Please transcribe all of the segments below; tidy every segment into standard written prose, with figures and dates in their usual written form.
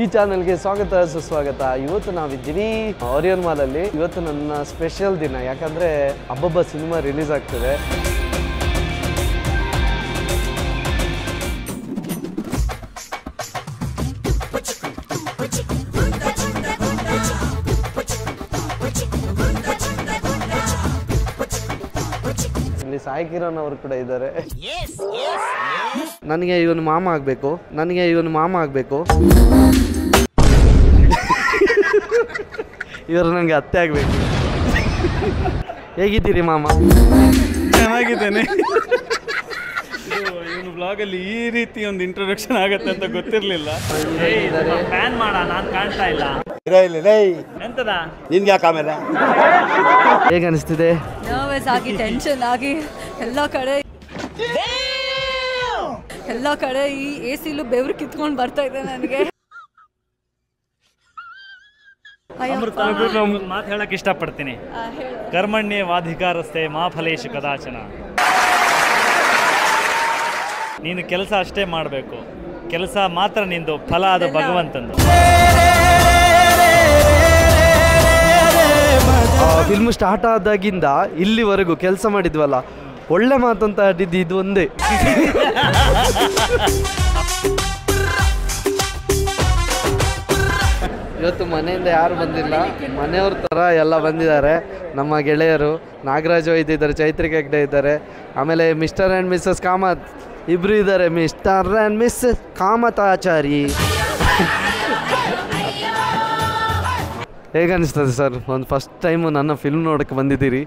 ಈ ಚಾನೆಲ್ಗೆ ಸ್ವಾಗತ ಸುಸ್ವಾಗತ. ಇವತ್ತು ನಾವಿದ್ದೀವಿ ಓರಿಯನ್ ಮಾಲಲ್ಲಿ. ಇವತ್ತು ನನ್ನ ಸ್ಪೆಷಲ್ ದಿನ, ಯಾಕಂದರೆ ಅಬ್ಬಬ್ಬ ಸಿನಿಮಾ ರಿಲೀಸ್ ಆಗ್ತಿದೆ. ಇಲ್ಲಿ ಸಾಯಿ ಕಿರಣ್ ಅವರು ಕೂಡ ಇದ್ದಾರೆ. ನನಗೆ ಇವನು ಮಾಮ ಆಗಬೇಕು, ಇವರು ನನಗೆ ಅತ್ತೆ ಆಗಬೇಕು. ಹೇಗಿದ್ದೀರಿ ಮಾಮ? ಚೆನ್ನಾಗಿದ್ದೇನೆ. ಇವನು ಬ್ಲಾಗಲ್ಲಿ ಈ ರೀತಿ ಒಂದು ಇಂಟ್ರೊಡಕ್ಷನ್ ಆಗತ್ತೆ ಅಂತ ಗೊತ್ತಿರಲಿಲ್ಲ. ಪ್ಯಾನ್ ಮಾಡ, ನಾನು ಕಾಣ್ತಾ ಇಲ್ಲ. ಎಂತದ ನಿನ್ಗೆ ಯಾಕೆ ಆಮೇಲೆ ಹೇಗೆ ಅನಿಸ್ತಿದೆ? ನರ್ವಸ್ ಆಗಿ, ಟೆನ್ಷನ್ ಆಗಿ, ಎಲ್ಲ ಕಡೆ ಈ ಎಸಿಲು ಬೆವರು ಕಿತ್ಕೊಂಡು ಬರ್ತಾ ಇದೆ ನನಗೆ. ಮಾತು ಹೇಳಕ್ ಇಷ್ಟಪಡ್ತೀನಿ. ಕರ್ಮಣ್ಯ ವಾಧಿಕಾರಸ್ಥೆ ಮಾ ಫಲೇಶು ಕದಾಚನ. ನೀನು ಕೆಲಸ ಅಷ್ಟೇ ಮಾಡಬೇಕು, ಕೆಲಸ ಮಾತ್ರ ನಿಂದು, ಫಲ ಅದು ಭಗವಂತಂದು. ಫಿಲ್ಮ್ ಸ್ಟಾರ್ಟ್ ಆದಾಗಿಂದ ಇಲ್ಲಿವರೆಗೂ ಕೆಲಸ ಮಾಡಿದ್ವಲ್ಲ, ಒಳ್ಳೆ ಮಾತಂತ ಆಡಿದ್ದು ಇದು ಒಂದೇ. ಇವತ್ತು ಮನೆಯಿಂದ ಯಾರು ಬಂದಿಲ್ಲ, ಮನೆಯವ್ರ ಥರ ಎಲ್ಲ ಬಂದಿದ್ದಾರೆ. ನಮ್ಮ ಗೆಳೆಯರು ನಾಗರಾಜ್ ವೈದ್ಯ ಇದ್ದಾರೆ, ಚೈತ್ರಿಕ ಹೆಗ್ಡೆ ಇದ್ದಾರೆ, ಆಮೇಲೆ ಮಿಸ್ಟರ್ ಆ್ಯಂಡ್ ಮಿಸ್ಸಸ್ ಕಾಮತ್ ಇಬ್ಬರು ಇದ್ದಾರೆ. Mr and Mrs Kamathachari. ಹೇಗೆ ಅನಿಸ್ತದೆ ಸರ್, ಒಂದು ಫಸ್ಟ್ ಟೈಮು ನನ್ನ ಫಿಲ್ಮ್ ನೋಡಕ್ಕೆ ಬಂದಿದ್ದೀರಿ?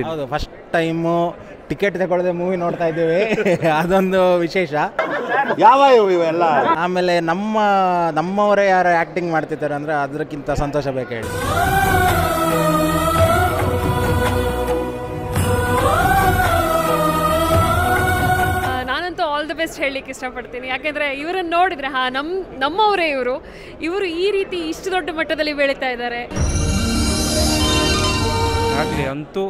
ಹೌದು, ಫಸ್ಟ್ ಟೈಮು ಟಿಕೆಟ್ ತಗೊಳ್ಳದೆ ಮೂವಿ ನೋಡ್ತಾ ಇದ್ದೀವಿ, ಅದೊಂದು ವಿಶೇಷ. ಯಾವ ಇವೆಲ್ಲ ಆಮೇಲೆ ನಮ್ಮವರೇ ಯಾರು ಆ್ಯಕ್ಟಿಂಗ್ ಮಾಡ್ತಿದ್ದಾರೆ ಅಂದರೆ ಅದಕ್ಕಿಂತ ಸಂತೋಷ ಬೇಕು ಹೇಳಿ. ನಾನಂತೂ ಆಲ್ ದ ಬೆಸ್ಟ್ ಹೇಳಲಿಕ್ಕೆ ಇಷ್ಟಪಡ್ತೀನಿ. ಯಾಕೆಂದರೆ ಇವರನ್ನು ನೋಡಿದರೆ ನಮ್ಮವರೇ ಇವರು ಈ ರೀತಿ ಇಷ್ಟು ದೊಡ್ಡ ಮಟ್ಟದಲ್ಲಿ ಬೆಳೀತಾ ಇದ್ದಾರೆ. ಆಗಲಿ ಅಂತೂ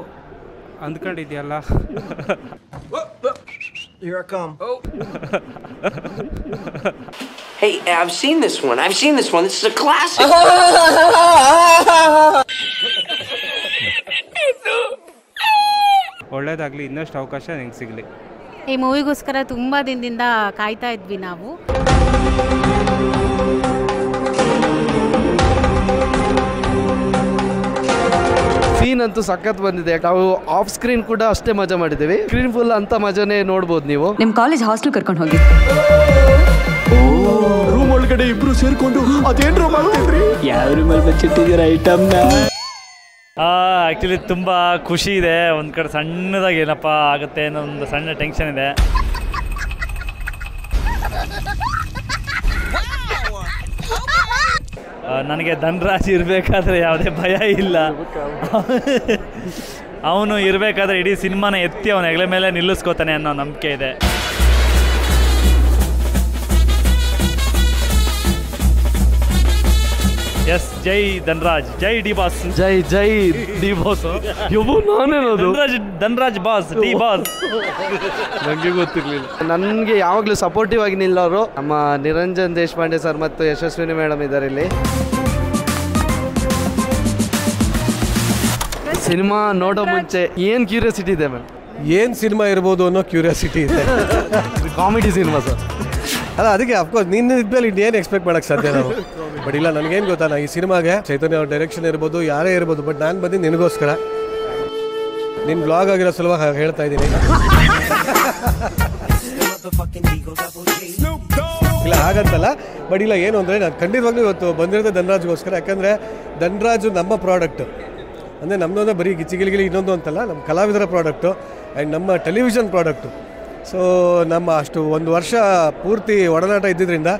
ಅಂದ್ಕೊಂಡಿದ್ಯಲ್ಲ. Here I come. Hey, I've seen this one. This is a classic. ಒಳ್ಳೇದಾಗಲಿ, ಇನ್ನಷ್ಟು ಅವಕಾಶ ನಿಂಗೆ ಸಿಗಲಿ. ಈ ಮೂವಿಗೋಸ್ಕರ ತುಂಬ ದಿನದಿಂದ ಕಾಯ್ತಾ ಇದ್ವಿ ನಾವು. ಸೀನ್ ಅಂತೂ ಸಖತ್ ಬಂದಿದೆ. ನಾವು ಆಫ್ ಸ್ಕ್ರೀನ್ ಕೂಡ ಅಷ್ಟೇ ಮಜಾ ಮಾಡಿದ್ದೀವಿ, ಸ್ಕ್ರೀನ್ ಫುಲ್ ಅಂತ ಮಜಾನೇ ನೋಡ್ಬೋದು ನೀವು. ನಿಮ್ಮ ಕಾಲೇಜ್ ಹಾಸ್ಟೆಲ್ ಕರ್ಕೊಂಡು ಹೋಗಿ ರೂಮ್ ಒಳಗಡೆ ಇಬ್ರು ಸೇರ್ಕೊಂಡು ಅದೇನ್ರು ಮಾಡ್ತಿದ್ರಿ? ಯಾವ ರೂಮಲ್ಲಿ ಬಚ್ಚಿಟ್ಟಿದ್ದೀರ ಐಟಮ್ನ? ಆ್ಯಕ್ಚುಲಿ ತುಂಬ ಖುಷಿ ಇದೆ. ಒಂದು ಕಡೆ ಸಣ್ಣದಾಗಿ ಏನಪ್ಪ ಆಗುತ್ತೆ ಅನ್ನೋ ಒಂದು ಸಣ್ಣ ಟೆನ್ಷನ್ ಇದೆ. ನನಗೆ ಧನ್ರಾಜ್ ಇರಬೇಕಾದ್ರೆ ಯಾವುದೇ ಭಯ ಇಲ್ಲ. ಅವನು ಇರಬೇಕಾದ್ರೆ ಇಡೀ ಸಿನಿಮಾನ ಎತ್ತಿ ಅವನ ಹೆಗಲ ಮೇಲೆ ನಿಲ್ಲಿಸ್ಕೋತಾನೆ ಅನ್ನೋ ನಂಬಿಕೆ ಇದೆ. ಎಸ್, ಜೈ ಧನ್ರಾಜ್, ಜೈ ಡಿ ಬಾಸ್, ಜೈ ಡಿ ಬಾಸ್. ನಾನೇನದು ಧನ್ರಾಜ್ ಬಾಸ್, ಡಿ ಬಾಸ್. ನನಗೆ ಗೊತ್ತಿರಲಿಲ್ಲ. ನನಗೆ ಯಾವಾಗಲೂ ಸಪೋರ್ಟಿವ್ ಆಗಿ ನಿಲ್ಲೋರು ನಮ್ಮ ನಿರಂಜನ್ ದೇಶಪಾಂಡೆ ಸರ್ ಮತ್ತು ಯಶಸ್ವಿನಿ ಮೇಡಮ್ ಇದ್ದಾರೆ ಇಲ್ಲಿ. ಸಿನಿಮಾ ನೋಡೋ ಮುಂಚೆ ಏನು ಕ್ಯೂರಿಯಾಸಿಟಿ ಇದೆ ಮ್ಯಾಮ್? ಏನು ಸಿನಿಮಾ ಇರ್ಬೋದು ಅನ್ನೋ ಕ್ಯೂರಿಯಾಸಿಟಿ ಇದೆ. Comedy cinema sir. ಅಲ್ಲ, ಅದಕ್ಕೆ ಅಫ್ಕೋರ್ಸ್ ನಿನ್ನ ಇದ್ಮೇಲೆ ಇನ್ನೇನು ಎಕ್ಸ್ಪೆಕ್ಟ್ ಮಾಡೋಕ್ಕೆ ಸಾಧ್ಯ ನಾವು. ಬಟ್ ಇಲ್ಲ, ನನಗೇನು ಗೊತ್ತಾ, ಈ ಸಿನಿಮಾಗೆ ಚೈತನ್ಯ ಅವ್ರ ಡೈರೆಕ್ಷನ್ ಇರ್ಬೋದು, ಯಾರೇ ಇರ್ಬೋದು, ಬಟ್ ನಾನು ಬಂದು ನಿನಗೋಸ್ಕರ ನಿನ್ನ ಬ್ಲಾಗ್ ಆಗಿರೋ ಸಲುವಾಗಿ ಹೇಳ್ತಾ ಇದ್ದೀನಿ. ಇಲ್ಲ ಹಾಗಂತಲ್ಲ, ಬಟ್ ಇಲ್ಲ ಏನು ಅಂದರೆ ನಾನು ಖಂಡಿತವಾಗ್ಲೂ ಇವತ್ತು ಬಂದಿರೋದೇ ಧನ್ರಾಜ್ಗೋಸ್ಕರ. ಯಾಕಂದರೆ ಧನ್ರಾಜು ನಮ್ಮ ಪ್ರಾಡಕ್ಟು, ಅಂದರೆ ನಮ್ಮದೊಂದು ಬರೀ ಗಿಚ್ಚಿಗಿಲಿಗಿಲಿ ಇನ್ನೊಂದು ಅಂತಲ್ಲ, ನಮ್ಮ ಕಲಾವಿದರ ಪ್ರಾಡಕ್ಟು ಆ್ಯಂಡ್ ನಮ್ಮ ಟೆಲಿವಿಷನ್ ಪ್ರಾಡಕ್ಟು. ಸೊ ನಮ್ಮ ಅಷ್ಟು ಒಂದು ವರ್ಷ ಪೂರ್ತಿ ಒಡನಾಟ ಇದ್ದಿದ್ದರಿಂದ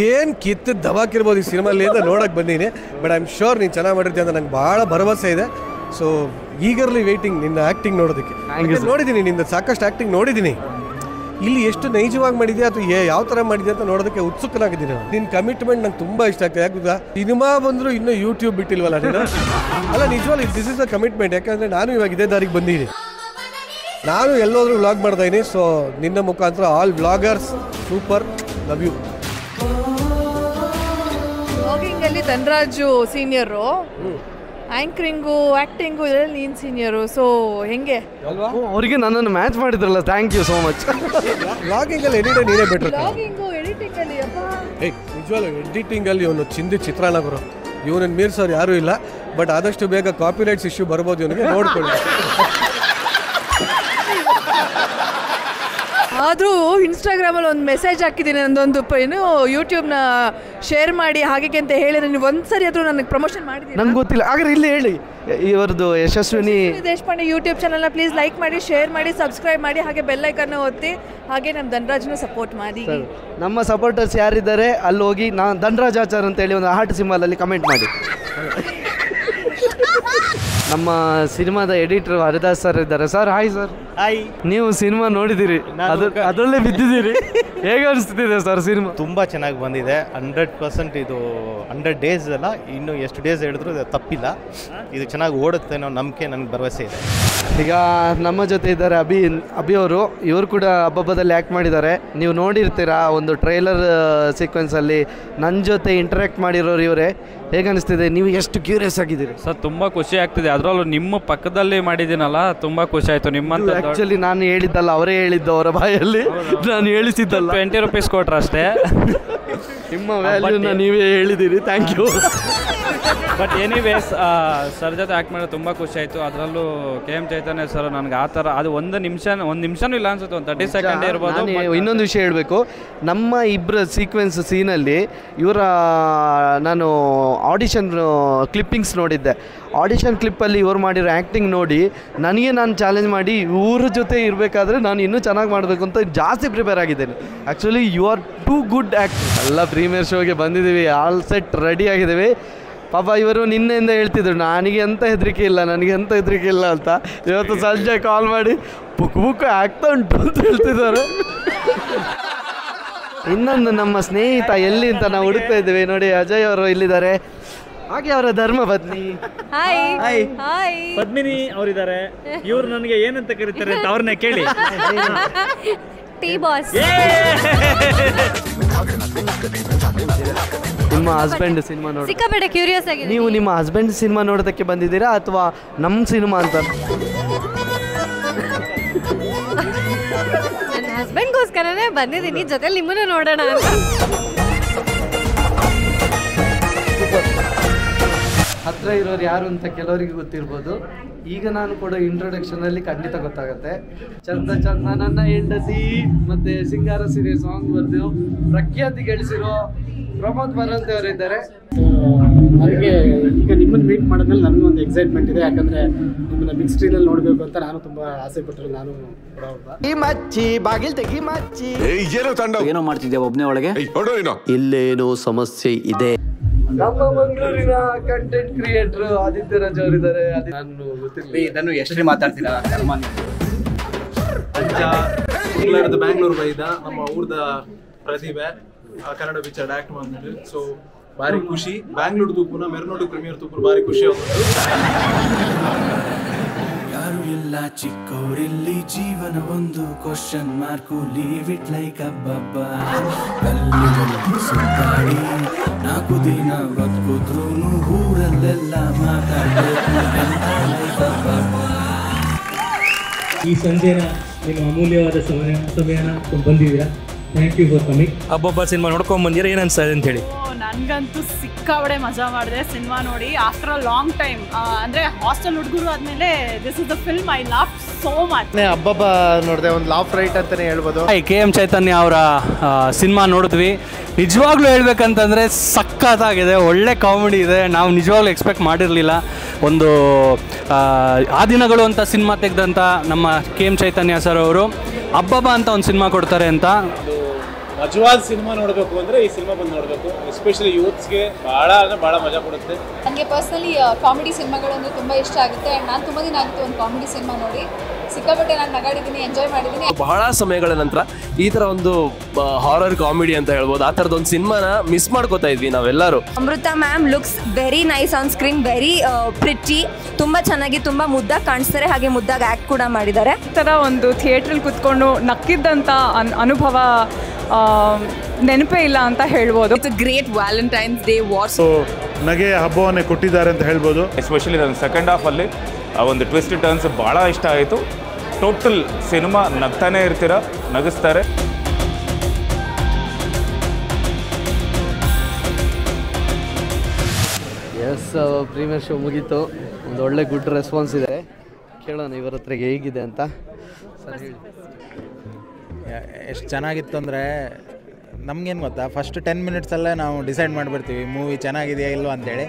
ಏನು ಕಿತ್ತು ದಬಾಕಿರ್ಬೋದು ಈ ಸಿನಿಮಾಲಿ ಅಂತ ನೋಡೋಕ್ಕೆ ಬಂದೀನಿ. ಬಟ್ ಐ ಆಮ್ ಶ್ಯೂರ್ ನೀನು ಚೆನ್ನಾಗಿ ಮಾಡಿರ್ತೀಯ ಅಂತ ನಂಗೆ ಭಾಳ ಭರವಸೆ ಇದೆ. ಸೊ ಈಗರ್ಲಿ ವೇಟಿಂಗ್ ನಿನ್ನ ಆ್ಯಕ್ಟಿಂಗ್ ನೋಡೋದಕ್ಕೆ. ನೋಡಿದ್ದೀನಿ, ನಿನ್ನ ಸಾಕಷ್ಟು ಆ್ಯಕ್ಟಿಂಗ್ ನೋಡಿದ್ದೀನಿ. ಇಲ್ಲಿ ಎಷ್ಟು ನೈಜವಾಗಿ ಮಾಡಿದ್ಯಾ ಅಥವಾ ಯಾವ ಥರ ಮಾಡಿದ್ಯಾ ಅಂತ ನೋಡೋದಕ್ಕೆ ಉತ್ಸುಕನಾಗಿದ್ದೀನಿ. ನಿನ್ನ ಕಮಿಟ್ಮೆಂಟ್ ನಂಗೆ ತುಂಬ ಇಷ್ಟ ಆಗ್ತದೆ. ಯಾಕೆ ಗೊತ್ತಾ, ಸಿನಿಮಾ ಬಂದರೂ ಇನ್ನೂ ಯೂಟ್ಯೂಬ್ ಬಿಟ್ಟಿಲ್ವಲ್ಲ ನೀನು? ಅಲ್ಲ, ನಿಜವಾಗ್ಲೂ ದಿಸ್ ಇಸ್ ದ ಕಮಿಟ್ಮೆಂಟ್. ಯಾಕಂದರೆ ನಾನು ಇವಾಗ ಇದೇ ದಾರಿಗೆ ಬಂದಿದ್ದೀನಿ. ನಾನು ಎಲ್ಲೋದ್ರೂ ವ್ಲಾಗ್ ಮಾಡ್ತಾಯಿದ್ದೀನಿ. ಸೊ ನಿನ್ನ ಮುಖಾಂತರ all vloggers super, love you. ವ್ಲಾಗಿಂಗಲ್ಲಿ ಧನರಾಜು ಸೀನಿಯರು, ಆ್ಯಂಕರಿಂಗು ಆ್ಯಕ್ಟಿಂಗು ಇದರಲ್ಲಿ ನೀನು ಸೀನಿಯರು. ಸೊ ಹೆಂಗೆ ಅವರಿಗೆ ನನ್ನನ್ನು ಮ್ಯಾಚ್ ಮಾಡಿದ್ರಲ್ಲ, ಥ್ಯಾಂಕ್ ಯು ಸೋ ಮಚ್. ವ್ಲಾಗಿಂಗಲ್ಲಿ ಎಡಿಟರ್ ನೀನೇ ಬೆಟ್ರ್. ವ್ಲಾಗಿಂಗು ಎಡಿಟಿಂಗಲ್ಲಿ ನಿಜವಾಗ್ಲೂ ಎಡಿಟಿಂಗಲ್ಲಿ ಇವನು ಚಿತ್ರಾನ್ನ ಗುರು. ಇವನನ್ನು ಮೀರ್ಸೋರು ಯಾರೂ ಇಲ್ಲ. ಬಟ್ ಆದಷ್ಟು ಬೇಗ ಕಾಪಿರೈಟ್ಸ್ ಇಶ್ಯೂ ಬರ್ಬೋದು ಇವನಿಗೆ, ನೋಡ್ಕೊಳ್ಳಿ. ಆದರೂ ಇನ್ಸ್ಟಾಗ್ರಾಮಲ್ಲಿ ಒಂದು ಮೆಸೇಜ್ ಹಾಕಿದ್ದೀನಿ, ನಂದೊಂದು ಏನು ಯೂಟ್ಯೂಬ್ನ ಶೇರ್ ಮಾಡಿ ಹಾಗೆ ಅಂತ ಹೇಳಿ ನೀವು ಒಂದ್ಸರಿ ಆದರೂ ನನಗೆ ಪ್ರಮೋಷನ್ ಮಾಡಿದ್ದೀನಿ. ನಂಗೆ ಗೊತ್ತಿಲ್ಲ, ಹಾಗಾದ್ರೆ ಇಲ್ಲಿ ಹೇಳಿ. ಇವರದ್ದು ಯಶಸ್ವಿನಿ ದೇಶಪಾಂಡೆ ಯೂಟ್ಯೂಬ್ ಚಾನಲ್ನ ಪ್ಲೀಸ್ ಲೈಕ್ ಮಾಡಿ, ಶೇರ್ ಮಾಡಿ, ಸಬ್ಸ್ಕ್ರೈಬ್ ಮಾಡಿ, ಹಾಗೆ ಬೆಲ್ ಐಕನ್ನ ಒತ್ತಿ, ಹಾಗೆ ನಮ್ಮ ಧನರಾಜ್ನ ಸಪೋರ್ಟ್ ಮಾಡಿ. ನಮ್ಮ ಸಪೋರ್ಟರ್ಸ್ ಯಾರಿದ್ದಾರೆ ಅಲ್ಲಿ ಹೋಗಿ ನಾನು ಧನರಾಜ್ ಆಚಾರ್ ಅಂತೇಳಿ ಒಂದು ಹಾರ್ಟ್ ಸಿಂಬಲಲ್ಲಿ ಕಮೆಂಟ್ ಮಾಡಿ. ನಮ್ಮ ಸಿನಿಮಾದ ಎಡಿಟರ್ ಹರಿದಾಸ್ ಸರ್ ಇದ್ದಾರೆ. Sir hi sir. ಹಾಯ್. ನೀವು ಸಿನಿಮಾ ನೋಡಿದ್ದೀರಿ, ಅದರಲ್ಲೇ ಬಿದ್ದಿದ್ದೀರಿ, ಹೇಗೆ ಅನಿಸ್ತಿದೆ ಸರ್ ಸಿನಿಮಾ? ತುಂಬ ಚೆನ್ನಾಗಿ ಬಂದಿದೆ. 100% ಇದು 100 ಡೇಸ್ ಅಲ್ಲ, ಇನ್ನು ಎಷ್ಟು ಡೇಸ್ ಹೇಳಿದ್ರು ತಪ್ಪಿಲ್ಲ. ಇದು ಚೆನ್ನಾಗಿ ಓಡುತ್ತೆ ಅನ್ನೋ ನಂಬಿಕೆ ನನಗೆ ಭರವಸೆ ಇದೆ. ಈಗ ನಮ್ಮ ಜೊತೆ ಇದ್ದಾರೆ ಅಭಿ ಅವರು. ಇವರು ಕೂಡ ಹಬ್ಬದಲ್ಲಿ ಆ್ಯಕ್ಟ್ ಮಾಡಿದ್ದಾರೆ. ನೀವು ನೋಡಿರ್ತೀರಾ ಒಂದು ಟ್ರೈಲರ್ ಸೀಕ್ವೆನ್ಸಲ್ಲಿ ನನ್ನ ಜೊತೆ ಇಂಟರಾಕ್ಟ್ ಮಾಡಿರೋರು ಇವರೇ. ಹೇಗೆ ಅನಿಸ್ತಿದೆ? ನೀವು ಎಷ್ಟು ಕ್ಯೂರಿಯಸ್ ಆಗಿದ್ದೀರಿ? ಸರ್ ತುಂಬ ಖುಷಿ ಆಗ್ತಿದೆ. ಅದರಲ್ಲೂ ನಿಮ್ಮ ಪಕ್ಕದಲ್ಲಿ ಮಾಡಿದ್ದೀನಲ್ಲ, ತುಂಬ ಖುಷಿ ಆಯಿತು. ನಿಮ್ಮಂತ ಆ್ಯಕ್ಚುಲಿ ನಾನು ಹೇಳಿದ್ದಲ್ಲ, ಅವರೇ ಹೇಳಿದ್ದು ಅವರ ಬಾಯಲ್ಲಿ, ನಾನು ಹೇಳಿಸಿದ್ದಲ್ಲ. 20 ರೂಪೀಸ್ ಕೊಟ್ರು ಅಷ್ಟೇ. ನಿಮ್ಮ ವ್ಯಾಲ್ಯೂನ ನೀವೇ ಹೇಳಿದ್ದೀರಿ, thank you. But anyways sir ಜೊತೆ ಆ್ಯಕ್ಟ್ ಮಾಡೋದು ತುಂಬ ಖುಷಿ ಆಯಿತು. ಅದರಲ್ಲೂ KM ಚೈತನ್ಯ ಸರ್ ನನಗೆ ಆ ಥರ ಅದು ಒಂದು ನಿಮಿಷನೂ ಇಲ್ಲ ಅನ್ಸುತ್ತೆ, ಒಂದು 30 ಸೆಕೆಂಡ್ ಇರ್ಬೋದು. ಇನ್ನೊಂದು ವಿಷಯ ಹೇಳಬೇಕು, ನಮ್ಮ ಇಬ್ಬರ ಸೀಕ್ವೆನ್ಸ್ ಸೀನಲ್ಲಿ ಇವರ ನಾನು ಆಡಿಷನ್ ಕ್ಲಿಪ್ಪಿಂಗ್ಸ್ ನೋಡಿದ್ದೆ. ಆಡಿಷನ್ ಕ್ಲಿಪ್ಪಲ್ಲಿ ಇವ್ರು ಮಾಡಿರೋ ಆ್ಯಕ್ಟಿಂಗ್ ನೋಡಿ ನಾನು ಚಾಲೆಂಜ್ ಮಾಡಿ ಇವ್ರ ಜೊತೆ ಇರಬೇಕಾದ್ರೆ ನಾನು ಇನ್ನೂ ಚೆನ್ನಾಗಿ ಮಾಡಬೇಕು ಅಂತ ಜಾಸ್ತಿ ಪ್ರಿಪೇರ್ ಆಗಿದ್ದೇನೆ. Actually you are too good act. ಎಲ್ಲ ಪ್ರೀಮಿಯರ್ ಶೋಗೆ ಬಂದಿದ್ದೀವಿ, ಆಲ್ ಸೆಟ್ ರೆಡಿ ಆಗಿದ್ದೀವಿ. ಪಾಪ ಇವರು ನಿನ್ನೆಯಿಂದ ಹೇಳ್ತಿದ್ರು ನನಗೆ ಎಂಥ ಹೆದರಿಕೆ ಇಲ್ಲ ಅಂತ. ಇವತ್ತು ಸಂಜೆ ಕಾಲ್ ಮಾಡಿ ಬುಕ್ ಆಗ್ತಾ ಉಂಟು ಅಂತ ಹೇಳ್ತಿದ್ದಾರೆ. ಇನ್ನೊಂದು ನಮ್ಮ ಸ್ನೇಹಿತ ಎಲ್ಲಿ ಅಂತ ನಾವು ಹುಡುಕ್ತಾ ಇದ್ದೀವಿ. ನೋಡಿ ಅಜಯ್ ಅವರು ಇಲ್ಲಿದ್ದಾರೆ, ಹಾಗೆ ಅವರ ಧರ್ಮ ಪತ್ನಿ ಪದ್ಮಿನಿ ಅವರಿದ್ದಾರೆ. ಇವ್ರು ನನಗೆ ಏನಂತ ಕರೀತಾರೆ ಅಂತ ಅವ್ರನ್ನೇ ಕೇಳಿ. Tea boss. ನಿಮ್ಮ ಹಸ್ಬೆಂಡ್ ಸಿನಿಮಾ ನೋಡಿ ಸಿಕ್ಕಾಪಟ್ಟೆ ಕ್ಯೂರಿಯಸ್ ಆಗಿದೆ. ನೀವು ನಿಮ್ಮ ಹಸ್ಬೆಂಡ್ ಸಿನಿಮಾ ನೋಡೋದಕ್ಕೆ ಬಂದಿದ್ದೀರಾ ಅಥವಾ ನಮ್ಮ ಸಿನಿಮಾ ಅಂತ? ನನ್ನ ಹಸ್ಬೆಂಡ್ಗೋಸ್ಕರನೇ ಬಂದಿದ್ದೀನಿ, ಜೊತೆಲಿ ನಿಮ್ಮನ್ನು ನೋಡೋಣ ಅಂತ. ಹತ್ರ ಇರೋರು ಯಾರು ಅಂತ ಕೆಲವರಿಗೆ ಗೊತ್ತಿರ್ಬೋದು. ಈಗ ನಾನು ಕೊಡೋ ಇಂಟ್ರೊಡಕ್ಷನಲ್ಲಿ ಖಂಡಿತ ಗೊತ್ತಾಗುತ್ತೆ. ಚಂದ ಚಂದ ನನ್ನ ಹೆಂಡತಿ ಮತ್ತೆ ಸಿಂಗಾರ ಸಿರಿ ಸಾಂಗ್ ಬರೆದು ಪ್ರಖ್ಯಾತಿ ಗಳಿಸಿರೋ ಪ್ರಮೋದ್ ಭರಂತಿ ಅವರಿದ್ದಾರೆ. ನನಗೆ ಈಗ ನಿಮ್ಮನ್ನು ಮೀಟ್ ಮಾಡಿದ್ಮೇಲೆ ನನಗೊಂದು ಎಕ್ಸೈಟ್ಮೆಂಟ್ ಇದೆ. ಯಾಕಂದರೆ ನಿಮ್ಮನ್ನ ಬಿಗ್ ಸ್ಕ್ರೀನಲ್ಲಿ ನೋಡಬೇಕು ಅಂತ ನಾನು ತುಂಬ ಆಸೆ ಪಟ್ಟರು. ನಾನು ಈ ಮಚ್ಚಿ ಬಾಗಿಲ್ ತೆಗಿ ಮಚ್ಚಿ ಏನೋ ಮಾಡ್ತಿದ್ಯಾ ಒಬ್ಬನೇ ಒಳಗೆ? ಇಲ್ಲೇನೋ ಸಮಸ್ಯೆ ಇದೆ. ನಮ್ಮ ಮಂಗಳೂರಿನ ಕಂಟೆಂಟ್ ಕ್ರಿಯೇಟರ್ ಆದಿತ್ಯ ರಾಜ್ ಅವರಿದ್ದಾರೆ. ಇದನ್ನು ಎಷ್ಟು ಮಾತಾಡ್ತೀರಾ? ಬ್ಯಾಂಗ್ಳೂರ್ ಬೈದ ನಮ್ಮ ಊರ್ದ ಪ್ರತಿಭೆ ಕನ್ನಡ ಪಿಕ್ಚರ್ ಆಕ್ಟ್ ಮಾಡಿದ್ರು. ಸೊ ಭಾರಿ ಖುಷಿ. ಬ್ಯಾಂಗ್ಳೂರ್ ತೂಪುನ ಮೆರ್ನೋಡು ಪ್ರೀಮಿಯರ್ ತೂಪು ಭಾರಿ ಖುಷಿ ಆಗುತ್ತೆ. ಯಾರು ಇಲ್ಲ ಚಿಕ್ಕವರಿಲ್ಲಿ, ಜೀವನ ಒಂದು question mark, leave it like ಅಬ್ಬಬ್ಬ. ಕಲ್ಲುಗಳು ಸುತ್ತಾಡಿ 4 ದಿನ ಬದುಕಿದ್ರು ಊರಲ್ಲೆಲ್ಲ ಮಾತಾಡಬೇಕು. ಈ ಸಂಜೆನ ನಿಮ್ಮ ಅಮೂಲ್ಯವಾದ ಸಮಯನ ಬಂದಿದ್ದೀರಾ. Thank you for coming. ಹಬ್ಬ ಸಿನಿಮಾ ನೋಡ್ಕೊಂಡ್ ಬಂದಿರಾ, ಏನು ಅನ್ಸ್ತಾ ಇದೆ ಅಂತ ಹೇಳಿ? ನನಗಂತೂ ಸಿಕ್ಕಾಬಡೆ ಮಜಾ ಮಾಡಿದೆ ಸಿನಿಮಾ ನೋಡಿ. ಆಫ್ಟರ್ ಅ ಲಾಂಗ್ ಟೈಮ್, ಅಂದರೆ ಹಾಸ್ಟೆಲ್ ಹುಡುಗರು ಆದಮೇಲೆ this is the film I love so much. ಹಬ್ಬ ನೋಡಿದೆ, ಒಂದು ಲಾಫ್ ರೈಟ್ ಅಂತಲೇ ಹೇಳ್ಬೋದು. KM ಚೈತನ್ಯ ಅವರ ಸಿನಿಮಾ ನೋಡಿದ್ವಿ. ನಿಜವಾಗ್ಲೂ ಹೇಳ್ಬೇಕಂತಂದರೆ ಸಖತ್ತಾಗಿದೆ, ಒಳ್ಳೆ ಕಾಮಿಡಿ ಇದೆ. ನಾವು ನಿಜವಾಗ್ಲೂ ಎಕ್ಸ್ಪೆಕ್ಟ್ ಮಾಡಿರಲಿಲ್ಲ. ಒಂದು ಆ ದಿನಗಳು ಅಂತ ಸಿನಿಮಾ ತೆಗೆದಂಥ ನಮ್ಮ KM ಚೈತನ್ಯ ಸರ್ ಅವರು ಹಬ್ಬ ಅಂತ ಒಂದು ಸಿನಿಮಾ ಕೊಡ್ತಾರೆ ಅಂತ. ಮಜವಾದ ಸಿನಿಮಾ ನೋಡಬೇಕು ಅಂದರೆ ಈ ಸಿನಿಮಾ ಬಂದು ನೋಡಬೇಕು. ಎಸ್ಪೆಷಲಿ ಯೂತ್ಸ್ಗೆ ಭಾಳ ಮಜಾ ಕೊಡುತ್ತೆ. ನನಗೆ ಪರ್ಸ್ನಲಿ ಕಾಮಿಡಿ ಸಿನಿಮಾಗಳು ಅಂದರೆ ತುಂಬ ಇಷ್ಟ ಆಗುತ್ತೆ. ಆ್ಯಂಡ್ ನಾನು ತುಂಬ ದಿನ ಆಗಿತ್ತು ಒಂದು ಕಾಮಿಡಿ ಸಿನಿಮಾ ನೋಡಿ. ಸಿಕ್ಕಾಪಟ್ಟೆ ನಾನು ನಗಾಡಿದ್ದೀನಿ, ಎಂಜಾಯ್ ಮಾಡಿದ್ದೀನಿ. ಬಹಳ ಸಮಯಗಳ ನಂತರ ಈ ಥರ ಒಂದು ಹಾರರ್ ಕಾಮಿಡಿ ಅಂತ ಹೇಳ್ಬೋದು, ಆ ಥರದ್ದು ಒಂದು ಸಿನಿಮಾನ ಮಿಸ್ ಮಾಡ್ಕೋತಾ ಇದ್ವಿ ನಾವೆಲ್ಲರೂ. Amrutha ma'am looks very nice on screen, very pretty. ತುಂಬ ಚೆನ್ನಾಗಿ, ತುಂಬ ಮುದ್ದಾಗಿ ಕಾಣಿಸ್ತಾರೆ, ಹಾಗೆ ಮುದ್ದಾಗಿ ಆ್ಯಕ್ಟ್ ಕೂಡ ಮಾಡಿದ್ದಾರೆ. ಈ ಥರ ಒಂದು ಥಿಯೇಟ್ರಲ್ಲಿ ಕುತ್ಕೊಂಡು ನಕ್ಕಿದ್ದಂಥ ಅನುಭವ ನೆನಪೇ ಇಲ್ಲ ಅಂತ ಹೇಳ್ಬೋದು. It's a great Valentine's day war. So ನಗೆ ಹಬ್ಬವನ್ನೇ ಕೊಟ್ಟಿದ್ದಾರೆ ಅಂತ ಹೇಳ್ಬೋದು. ಎಸ್ಪೆಷಲಿ ನನ್ನ ಸೆಕೆಂಡ್ ಹಾಫಲ್ಲಿ ಒಂದು ಟ್ವಿಸ್ಟ್ ಟರ್ನ್ಸ್ ಭಾಳ ಇಷ್ಟ ಆಯಿತು. ಟೋಟಲ್ ಸಿನಿಮಾ ನಗ್ತಾನೆ ಇರ್ತೀರ, ನಗಿಸ್ತಾರೆ. ಎಸ್, ಪ್ರೀಮಿಯರ್ ಶೋ ಮುಗೀತು. ಒಂದು ಒಳ್ಳೆ ಗುಡ್ ರೆಸ್ಪಾನ್ಸ್ ಇದೆ. ಕೇಳೋಣ ಇವರ ಹತ್ರ ಹೇಗಿದೆ ಅಂತ. ಸರ್ ಹೇಳಿ. ಎಷ್ಟು ಚೆನ್ನಾಗಿತ್ತು ಅಂದರೆ ನಮಗೇನು ಗೊತ್ತಾ, ಫಸ್ಟ್ 10 ಮಿನಿಟ್ಸಲ್ಲೇ ನಾವು ಡಿಸೈಡ್ ಮಾಡಿಬಿಡ್ತೀವಿ ಮೂವಿ ಚೆನ್ನಾಗಿದೆಯಾ ಇಲ್ಲೋ ಅಂತೇಳಿ.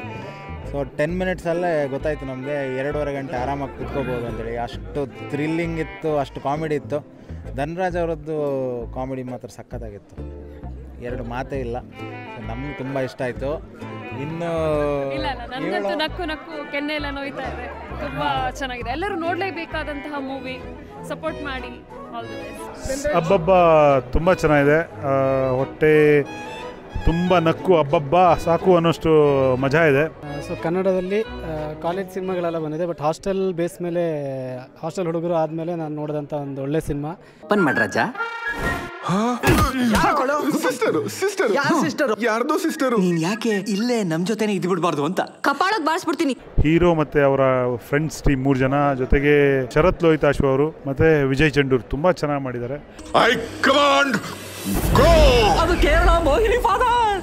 ಸೊ 10 ಮಿನಿಟ್ಸಲ್ಲೇ ಗೊತ್ತಾಯಿತು ನಮಗೆ 2.5 ಗಂಟೆ ಆರಾಮಾಗಿ ಕುತ್ಕೋಬೋದು ಅಂತೇಳಿ. ಅಷ್ಟು ಥ್ರಿಲ್ಲಿಂಗ್ ಇತ್ತು, ಅಷ್ಟು ಕಾಮಿಡಿ ಇತ್ತು. ಧನ್ರಾಜ್ ಅವರದ್ದು ಕಾಮಿಡಿ ಮಾತ್ರ ಸಖತ್ತಾಗಿತ್ತು, 2 ಮಾತೇ ಇಲ್ಲ. ನಮ್ಗೆ ತುಂಬ ಇಷ್ಟ ಆಯಿತು. ಇನ್ನು ಇಲ್ಲ ನನಗಂತೂ ನಕ್ಕು ನಕ್ಕು ಕೆನ್ನೆ ಎಲ್ಲ ನೋಯ್ತಾ ಇದೆ. ತುಂಬ ಚೆನ್ನಾಗಿದೆ. ಎಲ್ಲರೂ ನೋಡಲೇಬೇಕಾದಂತಹ ಮೂವಿ. ಸಪೋರ್ಟ್ ಮಾಡಿ. All the best. ಹಬ್ಬಬ್ಬ ತುಂಬ ಚೆನ್ನಾಗಿದೆ. ಹೊಟ್ಟೆ ತುಂಬ ನಕ್ಕು ಹಬ್ಬಬ್ಬ ಸಾಕು ಅನ್ನೋಷ್ಟು ಮಜಾ ಇದೆ. ಸೊ ಕನ್ನಡದಲ್ಲಿ ಕಾಲೇಜ್ ಸಿನಿಮಾಗಳೆಲ್ಲ ಬಂದಿದೆ, ಬಟ್ ಹಾಸ್ಟೆಲ್ ಬೇಸ್ ಮೇಲೆ, ಹಾಸ್ಟೆಲ್ ಹುಡುಗರು ಆದಮೇಲೆ ನಾನು ನೋಡಿದಂಥ ಒಂದು ಒಳ್ಳೆ ಸಿನಿಮಾ. ಓಪನ್ ಮಾಡ್ರಾಜ. ನೀನ್ ಯಾಕೆ ಇಲ್ಲೇ ನಮ್ ಜೊತೆನೆ ಇದ್ದು ಬಿಡಬಾರ್ದು ಅಂತ ಕಪಾಳಕ್ಕೆ ಬಾರಿಸ್ಬಿಡ್ತೀನಿ. ಹೀರೋ ಮತ್ತೆ ಅವರ ಫ್ರೆಂಡ್ಸ್ ಟೀಮ್ 3 ಜನ, ಜೊತೆಗೆ ಶರತ್ ಲೋಹಿತಾಶು ಅವರು ಮತ್ತೆ ವಿಜಯ್ ಚಂಡೂರ್ ತುಂಬಾ ಚೆನ್ನಾಗಿ ಮಾಡಿದ್ದಾರೆ. ಅದು ಕೇರಳ ಮೋಹಿನಿ ಫಾದರ್.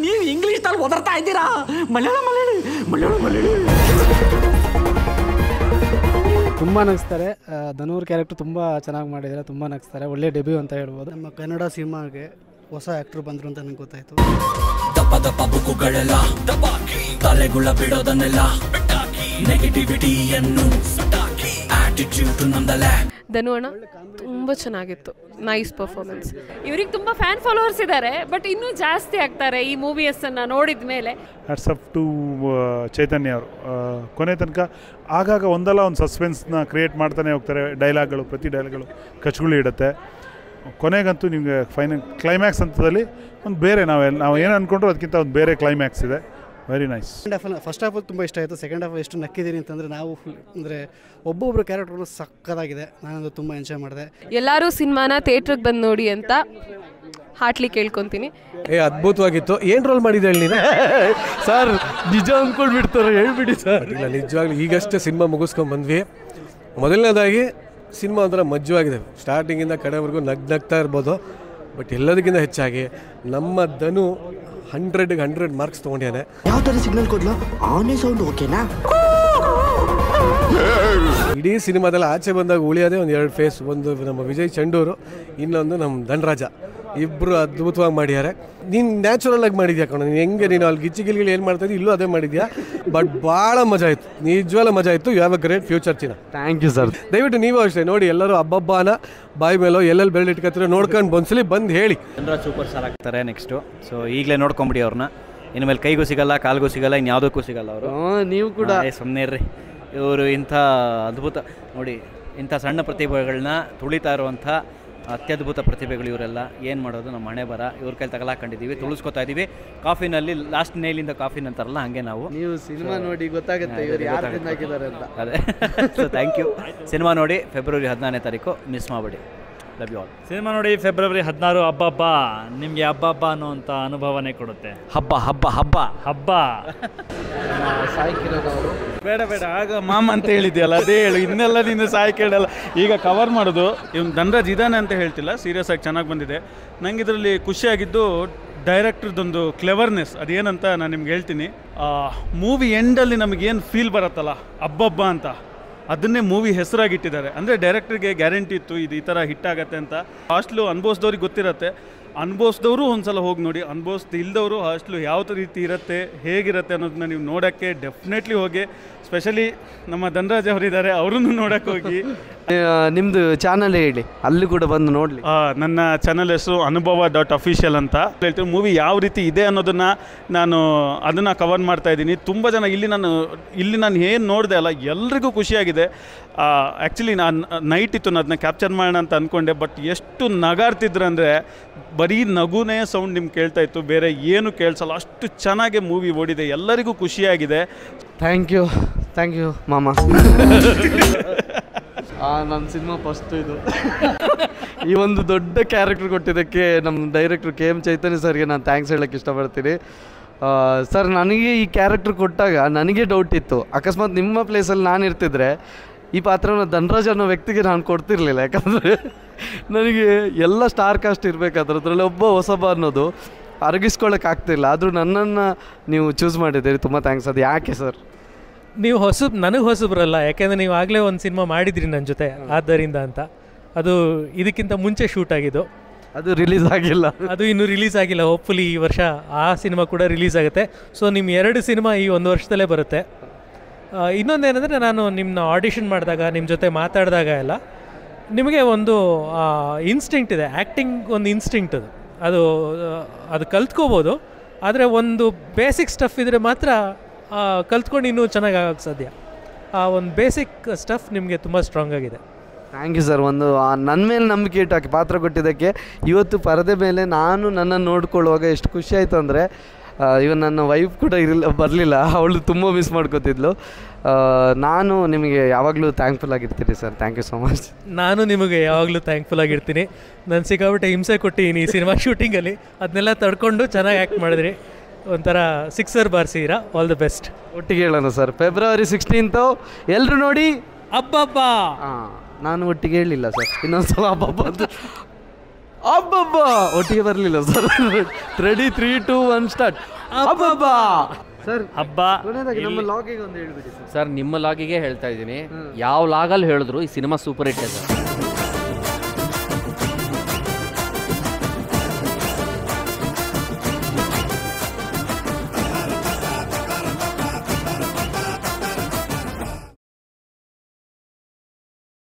ನೀವು ಇಂಗ್ಲಿಷ್ ನಲ್ಲಿ ಓದರ್ತಾ ಇದ್ದೀರಾ. ಮಲಯಾಳಿ ತುಂಬ ನಗಿಸ್ತಾರೆ. ಧನೂರ್ ಕ್ಯಾರೆಕ್ಟರ್ ತುಂಬ ಚೆನ್ನಾಗಿ ಮಾಡಿದ್ದಾರೆ, ತುಂಬ ನಗಿಸ್ತಾರೆ. ಒಳ್ಳೆ ಡೆಬ್ಯೂ ಅಂತ ಹೇಳ್ಬೋದು. ನಮ್ಮ ಕನ್ನಡ ಸಿನಿಮಾಗೆ ಹೊಸ ಆ್ಯಕ್ಟ್ರು ಬಂದರು ಅಂತ ನನಗೆ ಗೊತ್ತಾಯಿತು. ದಪ್ಪ ದಪ್ಪ ಬುಕ್ಕುಗಳೆಲ್ಲ ದಬಾಕಿ, ತಲೆಗುಳ ಬಿಡೋದನ್ನೆಲ್ಲ ಬಿಟ್ಟಾಕಿ, ನೆಗೆಟಿವಿಟಿಯನ್ನು ಸುಟ್ಟಾಕಿ, ಆಟಿಟ್ಯೂಡ್ ನಮ್ದಲ್ಲ. ಧನು ಅಣ್ಣ ತುಂಬ ಚೆನ್ನಾಗಿತ್ತು. Nice performance. ಇವ್ರಿಗೆ ತುಂಬ ಫ್ಯಾನ್ ಫಾಲೋವರ್ಸ್ ಇದ್ದಾರೆ, ಬಟ್ ಇನ್ನೂ ಜಾಸ್ತಿ ಆಗ್ತಾರೆ ಈ ಮೂವೀಸನ್ನು ನೋಡಿದ ಮೇಲೆ. ಹ್ಯಾಟ್ಸ್ ಆಫ್ ಟು ಚೈತನ್ಯ ಅವರು. ಕೊನೆ ತನಕ ಆಗಾಗ ಒಂದಲ್ಲ ಒಂದು ಸಸ್ಪೆನ್ಸ್ನ ಕ್ರಿಯೇಟ್ ಮಾಡ್ತಾನೆ ಹೋಗ್ತಾರೆ. ಡೈಲಾಗ್ಗಳು, ಪ್ರತಿ ಡೈಲಾಗ್ಗಳು ಕಚ್ಗುಳಿ ಇಡುತ್ತೆ. ಕೊನೆಗಂತೂ ನಿಮಗೆ ಫೈನಲ್ ಕ್ಲೈಮ್ಯಾಕ್ಸ್ ಹಂತದಲ್ಲಿ ಒಂದು ಬೇರೆ ನಾವು ಏನು ಅಂದ್ಕೊಂಡ್ರು ಅದಕ್ಕಿಂತ ಒಂದು ಬೇರೆ ಕ್ಲೈಮ್ಯಾಕ್ಸ್ ಇದೆ. Very nice. ಫಸ್ಟ್ ಹಾಫ್ ತುಂಬ ಇಷ್ಟ ಆಯಿತು. ಸೆಕೆಂಡ್ ಹಾಫ್ ಎಷ್ಟು ನಕ್ಕಿದ್ದೀನಿ ಅಂತಂದರೆ ನಾವು ಅಂದರೆ ಒಬ್ಬೊಬ್ಬರು ಕ್ಯಾರೆಕ್ಟರ್ಗಳು ಸಕ್ಕತ್ತಾಗಿದೆ. ನಾನದು ತುಂಬ ಎಂಜಾಯ್ ಮಾಡಿದೆ. ಎಲ್ಲರೂ ಸಿನಿಮಾನ ಥಿಯೇಟ್ರಿಗೆ ಬಂದು ನೋಡಿ ಅಂತ ಹಾರ್ಟ್ಲಿ ಕೇಳ್ಕೊತೀನಿ. ಅದ್ಭುತವಾಗಿತ್ತು. ಏನು ರೋಲ್ ಮಾಡಿದೆ ಹೇಳಿ ಸರ್? ನಿಜ ಅಂದ್ಕೊಂಡ್ಬಿಡ್ತಾರೆ, ಹೇಳ್ಬಿಡಿ ಸರ್. ಇಲ್ಲ, ನಿಜವಾಗ್ಲೂ ಈಗಷ್ಟೇ ಸಿನಿಮಾ ಮುಗಿಸ್ಕೊಂಡು ಬಂದ್ವಿ. ಮೊದಲನೇದಾಗಿ ಸಿನಿಮಾ ಒಂಥರ ಮಜ್ಜವಾಗಿದೆ. ಸ್ಟಾರ್ಟಿಂಗಿಂದ ಕಡೆವರೆಗೂ ನಗ್ತಾ ಇರ್ಬೋದು. ಬಟ್ ಎಲ್ಲದಕ್ಕಿಂತ ಹೆಚ್ಚಾಗಿ ನಮ್ಮ ಧನು 100ಗೆ 100 ಮಾರ್ಕ್ಸ್ ತೊಗೊಂಡಿದ್ದಾನೆ. ಯಾವ ಥರ ಸಿಗ್ನಲ್ ಕೊಡ್ಲು? ಆನೆ ಸೌಂಡ್ ಓಕೆನಾ? ಇಡೀ ಸಿನಿಮಾದಲ್ಲಿ ಆಚೆ ಬಂದಾಗ ಉಳಿಯೋದೇ ಒಂದು 2 ಫೇಸ್. ಒಂದು ನಮ್ಮ ವಿಜಯ್ ಚಂಡೂರು, ಇನ್ನೊಂದು ನಮ್ಮ ಧನರಾಜ. ಇಬ್ಬರು ಅದ್ಭುತವಾಗಿ ಮಾಡಿದ್ದಾರೆ. ನೀನು ನ್ಯಾಚುರಲ್ ಆಗಿ ಮಾಡಿದ್ಯಾ ಕಣ. ನೀನು ಹೆಂಗೆ ನೀನು ಅಲ್ಲಿ ಗಿಚ್ಚಿಗಿಲ್ಗಳು ಏನು ಮಾಡ್ತಾಯಿದ್ದಿ ಇಲ್ಲೂ ಅದೇ ಮಾಡಿದ್ಯಾ. ಬಟ್ ಭಾಳ ಮಜಾ ಇತ್ತು, ನಿಜವಾಗ್ಲೂ ಮಜಾ ಇತ್ತು. You have a great future ಚಿನ್ನ. Thank you sir. ದಯವಿಟ್ಟು ನೀವು ಅಷ್ಟೇ ನೋಡಿ, ಎಲ್ಲರೂ ಹಬ್ಬಬ್ಬನ ಬಾಯಿ ಮೇಲೋ ಎಲ್ಲೆಲ್ಲಿ ಬೆರಳಿಟ್ಕೊತೀರೋ ನೋಡ್ಕೊಂಡು ಬಂದ್ಸಲಿ ಬಂದು ಹೇಳಿ. ಜನರ ಸೂಪರ್ ಸ್ಟಾರ್ ಆಗ್ತಾರೆ ನೆಕ್ಸ್ಟು. ಸೊ ಈಗಲೇ ನೋಡ್ಕೊಂಬಿಡಿ ಅವ್ರನ್ನ. ಇನ್ಮೇಲೆ ಕೈಗೂ ಸಿಗಲ್ಲ, ಕಾಲ್ಗೂ ಸಿಗಲ್ಲ, ಇನ್ಯಾವುದಕ್ಕೂ ಸಿಗಲ್ಲ ಅವರು. ನೀವು ಕೂಡ ಸುಮ್ಮನೆ ಇರ್ರಿ. ಇವರು ಇಂಥ ಅದ್ಭುತ ನೋಡಿ, ಇಂಥ ಸಣ್ಣ ಪ್ರತಿಭೆಗಳನ್ನ ತುಳಿತಾ ಇರುವಂಥ ಅತ್ಯದ್ಭುತ ಪ್ರತಿಭೆಗಳು ಇವರೆಲ್ಲ. ಏನು ಮಾಡೋದು, ನಮ್ಮ ಹಣೆ ಬರ. ಇವ್ರ ಕೈಲಿ ತಗಲಾಕೊಂಡಿದ್ದೀವಿ, ತುಳಿಸ್ಕೊತಾ ಇದ್ದೀವಿ. ಕಾಫಿನಲ್ಲಿ ಲಾಸ್ಟ್ ನೇಲಿಂದ ಕಾಫಿನ ಅಂತಾರಲ್ಲ, ಹಾಗೆ ನಾವು. ನೀವು ಸಿನಿಮಾ ನೋಡಿ ಗೊತ್ತಾಗುತ್ತೆ ಇವರು ಯಾರು ತಿನ್ನಾಕಿದ್ದಾರೆ ಅಂತ. ಅದೇ. So thank you. ಸಿನಿಮಾ ನೋಡಿ ಫೆಬ್ರವರಿ 14ನೇ ತಾರೀಕು, ಮಿಸ್ ಮಾಡಬೇಡಿ. Love you all. ಸಿನಿಮಾ ನೋಡಿ ಫೆಬ್ರವರಿ 16. ಹಬ್ಬ ನಿಮಗೆ ಹಬ್ಬ ಅನ್ನೋವಂಥ ಅನುಭವನೇ ಕೊಡುತ್ತೆ. ಹಬ್ಬ ಹಬ್ಬ ಹಬ್ಬ ಹಬ್ಬ. ಬೇಡ ಆಗ ಮಾಮ ಅಂತ ಹೇಳಿದ್ಯಲ್ಲ, ಅದೇ ಹೇಳು. ಇನ್ನೆಲ್ಲ ನೀನು ಸಾಯಿ ಕೇಳಲ್ಲ. ಈಗ ಕವರ್ ಮಾಡೋದು ಇವ್ನು ಧನರಾಜ್ ಇದ್ದಾನೆ ಅಂತ ಹೇಳ್ತಿಲ್ಲ, ಸೀರಿಯಸ್ ಆಗಿ ಚೆನ್ನಾಗಿ ಬಂದಿದೆ. ನಂಗೆ ಇದರಲ್ಲಿ ಖುಷಿಯಾಗಿದ್ದು ಡೈರೆಕ್ಟರ್ದೊಂದು ಕ್ಲೆವರ್ನೆಸ್. ಅದೇನಂತ ನಾನು ನಿಮ್ಗೆ ಹೇಳ್ತೀನಿ. ಮೂವಿ ಎಂಡಲ್ಲಿ ನಮಗೇನು ಫೀಲ್ ಬರುತ್ತಲ್ಲ ಹಬ್ಬ ಅಂತ, ಅದನ್ನೇ ಮೂವಿ ಹೆಸರಾಗಿಟ್ಟಿದ್ದಾರೆ. ಅಂದರೆ ಡೈರೆಕ್ಟರ್ಗೆ ಗ್ಯಾರಂಟಿ ಇತ್ತು ಇದು ಈ ಥರ ಹಿಟ್ ಆಗತ್ತೆ ಅಂತ. ಹಾಸ್ಟ್ಲು ಅನುಭವಿಸಿದವ್ರಿಗೆ ಗೊತ್ತಿರತ್ತೆ. ಅನುಭವಿಸಿದವರು ಒಂದ್ಸಲ ಹೋಗಿ ನೋಡಿ. ಅನುಭವಿಸ್ದು ಇಲ್ದವರು ಹಾಸ್ಟ್ಲು ಯಾವ ರೀತಿ ಇರುತ್ತೆ, ಹೇಗಿರುತ್ತೆ ಅನ್ನೋದನ್ನ ನೀವು ನೋಡೋಕ್ಕೆ ಡೆಫಿನೆಟ್ಲಿ ಹೋಗಿ. ಸ್ಪೆಷಲಿ ನಮ್ಮ ಧನರಾಜ್ ಅವರಿದ್ದಾರೆ, ಅವರನ್ನು ನೋಡೋಕ್ಕೆ ಹೋಗಿ. ನಿಮ್ಮದು ಚಾನಲ್ ಹೇಳಿ, ಅಲ್ಲಿ ಕೂಡ ಬಂದು ನೋಡಲಿ. ನನ್ನ ಚಾನಲ್ ಹೆಸರು ಅನುಭವ.official ಅಂತ ಹೇಳ್ತೀವಿ. ಮೂವಿ ಯಾವ ರೀತಿ ಇದೆ ಅನ್ನೋದನ್ನು ನಾನು ಅದನ್ನು ಕವರ್ ಮಾಡ್ತಾ ಇದ್ದೀನಿ. ತುಂಬ ಜನ ಇಲ್ಲಿ ನಾನು ಏನು ನೋಡಿದೆ ಅಲ್ಲ, ಎಲ್ರಿಗೂ ಖುಷಿಯಾಗಿದೆ. ಆ್ಯಕ್ಚುಲಿ ನಾನು ನೈಟ್ ಇತ್ತು, ನಾನು ಅದನ್ನ ಕ್ಯಾಪ್ಚರ್ ಮಾಡೋಣ ಅಂತ ಅಂದ್ಕೊಂಡೆ. ಬಟ್ ಎಷ್ಟು ನಗಾಡ್ತಿದ್ರು ಅಂದರೆ ಬರೀ ನಗುನೇ ಸೌಂಡ್ ನಿಮ್ಗೆ ಕೇಳ್ತಾ ಇತ್ತು, ಬೇರೆ ಏನು ಕೇಳಿಸಲ್ಲ. ಅಷ್ಟು ಚೆನ್ನಾಗಿ ಮೂವಿ ಓಡಿದೆ, ಎಲ್ಲರಿಗೂ ಖುಷಿಯಾಗಿದೆ. ಥ್ಯಾಂಕ್ ಯು ಮಾಮ. ನನ್ನ ಸಿನಿಮಾ ಫಸ್ಟು ಇದು. ಈ ಒಂದು ದೊಡ್ಡ ಕ್ಯಾರೆಕ್ಟರ್ ಕೊಟ್ಟಿದ್ದಕ್ಕೆ ನಮ್ಮ ಡೈರೆಕ್ಟ್ರು KM ಚೈತನ್ಯ ಸರ್ಗೆ ನಾನು ಥ್ಯಾಂಕ್ಸ್ ಹೇಳೋಕ್ಕೆ ಇಷ್ಟಪಡ್ತೀನಿ. ಸರ್, ನನಗೆ ಈ ಕ್ಯಾರೆಕ್ಟರ್ ಕೊಟ್ಟಾಗ ನನಗೆ ಡೌಟ್ ಇತ್ತು, ಅಕಸ್ಮಾತ್ ನಿಮ್ಮ ಪ್ಲೇಸಲ್ಲಿ ನಾನು ಇರ್ತಿದ್ರೆ ಈ ಪಾತ್ರನ ಧನರಾಜ್ ಅನ್ನೋ ವ್ಯಕ್ತಿಗೆ ನಾನು ಕೊಡ್ತಿರ್ಲಿಲ್ಲ. ಯಾಕಂದರೆ ನನಗೆ ಎಲ್ಲ ಸ್ಟಾರ್ ಕಾಸ್ಟ್ ಇರಬೇಕಾದ್ರೆ ಅದರಲ್ಲಿ ಒಬ್ಬ ಹೊಸಬ ಅನ್ನೋದು ಅರಗಿಸ್ಕೊಳ್ಳೋಕೆ ಆಗ್ತಿಲ್ಲ. ಆದರೂ ನನ್ನನ್ನು ನೀವು ಚೂಸ್ ಮಾಡಿದ್ದೀರಿ, ತುಂಬ ಥ್ಯಾಂಕ್ಸ್. ಅದು ಯಾಕೆ ಸರ್? ನೀವು ನನಗೆ ಹೊಸಬ್ರಲ್ಲ, ಯಾಕೆಂದರೆ ನೀವು ಆಗಲೇ ಒಂದು ಸಿನಿಮಾ ಮಾಡಿದ್ರಿ ನನ್ನ ಜೊತೆ, ಆದ್ದರಿಂದ ಅಂತ. ಅದು ಇದಕ್ಕಿಂತ ಮುಂಚೆ ಶೂಟ್ ಆಗಿದ್ದು, ಅದು ರಿಲೀಸ್ ಆಗಿಲ್ಲ. ಅದು ಇನ್ನೂ ರಿಲೀಸ್ ಆಗಿಲ್ಲ. ಹೋಪ್ಫುಲಿ ಈ ವರ್ಷ ಆ ಸಿನಿಮಾ ಕೂಡ ರಿಲೀಸ್ ಆಗುತ್ತೆ. ಸೊ ನಿಮ್ಮ 2 ಸಿನಿಮಾ ಈ 1 ವರ್ಷದಲ್ಲೇ ಬರುತ್ತೆ. ಇನ್ನೊಂದೇನೆಂದರೆ, ನಾನು ನಿಮ್ಮನ್ನ ಆಡಿಷನ್ ಮಾಡಿದಾಗ, ನಿಮ್ಮ ಜೊತೆ ಮಾತಾಡಿದಾಗ ಎಲ್ಲ ನಿಮಗೆ ಒಂದು ಇನ್ಸ್ಟಿಂಕ್ಟ್ ಇದೆ, ಆ್ಯಕ್ಟಿಂಗ್ ಒಂದು ಇನ್ಸ್ಟಿಂಕ್ಟ್ ಅದು ಕಲ್ತ್ಕೋಬೋದು. ಆದರೆ ಒಂದು ಬೇಸಿಕ್ ಸ್ಟಫ್ ಇದ್ದರೆ ಮಾತ್ರ ಕಲ್ತ್ಕೊಂಡು ಇನ್ನೂ ಚೆನ್ನಾಗಿ ಆಗೋಕ್ಕೆ ಸಾಧ್ಯ. ಆ ಒಂದು ಬೇಸಿಕ್ ಸ್ಟಫ್ ನಿಮಗೆ ತುಂಬ ಸ್ಟ್ರಾಂಗ್ ಆಗಿದೆ. Thank you sir. ಒಂದು ನನ್ನ ಮೇಲೆ ನಂಬಿಕೆ ಇಟ್ಟು ಪಾತ್ರ ಕೊಟ್ಟಿದ್ದಕ್ಕೆ. ಇವತ್ತು ಪರದೆ ಮೇಲೆ ನಾನು ನನ್ನನ್ನು ನೋಡ್ಕೊಳ್ಳುವಾಗ ಎಷ್ಟು ಖುಷಿ ಆಯಿತು ಅಂದರೆ, ಇವನ್ ನನ್ನ ವೈಫ್ ಕೂಡ ಬರಲಿಲ್ಲ, ಅವಳು ತುಂಬ ಮಿಸ್ ಮಾಡ್ಕೋತಿದ್ಲು. ನಾನು ನಿಮಗೆ ಯಾವಾಗಲೂ ಥ್ಯಾಂಕ್ಫುಲ್ ಆಗಿರ್ತೀನಿ sir. Thank you so much. ನಾನು ನಿಮಗೆ ಯಾವಾಗಲೂ ಥ್ಯಾಂಕ್ಫುಲ್ ಆಗಿರ್ತೀನಿ. ನಾನು ಸಿಕ್ಕಾಬಿಟ್ಟೆ ಹಿಂಸೆ ಕೊಟ್ಟಿದ್ದೀನಿ ಈ ಸಿನಿಮಾ ಶೂಟಿಂಗಲ್ಲಿ, ಅದನ್ನೆಲ್ಲ ತಡ್ಕೊಂಡು ಚೆನ್ನಾಗಿ ಆ್ಯಕ್ಟ್ ಮಾಡಿದ್ರಿ. ಒಂಥರ 6 ಬಾರಿಸಿದ್ದೀರಾ. All the best. ಒಟ್ಟಿಗೆ ಹೇಳೋಣ ಸರ್, February 16 ಎಲ್ಲರೂ ನೋಡಿ. ಅಬ್ಬಬ್ಬ. ನಾನು ಒಟ್ಟಿಗೆ ಹೇಳಲಿಲ್ಲ ಸರ್, ಇನ್ನೊಂದ್ಸಲ ಅಬ್ಬಬ್ಬ ಒಟ್ಟಿಗೆ ಬರಲಿಲ್ಲ ಸರ್. Ready 3, 2, 1 start. ಅಬ್ಬಬ್ಬ ಸರ್. ಹಬ್ಬ ನಮ್ಮ ಲಾಗಿಗೆ ಒಂದು ಹೇಳ್ಬಿಡಿ ಸರ್. ನಿಮ್ಮ ಲಾಗಿಗೆ ಹೇಳ್ತಾ ಇದ್ದೀನಿ, ಯಾವ ಲಾಗಲ್ಲಿ ಹೇಳಿದ್ರು ಈ ಸಿನಿಮಾ ಸೂಪರ್ ಹಿಟ್ ಇದೆ ಸರ್.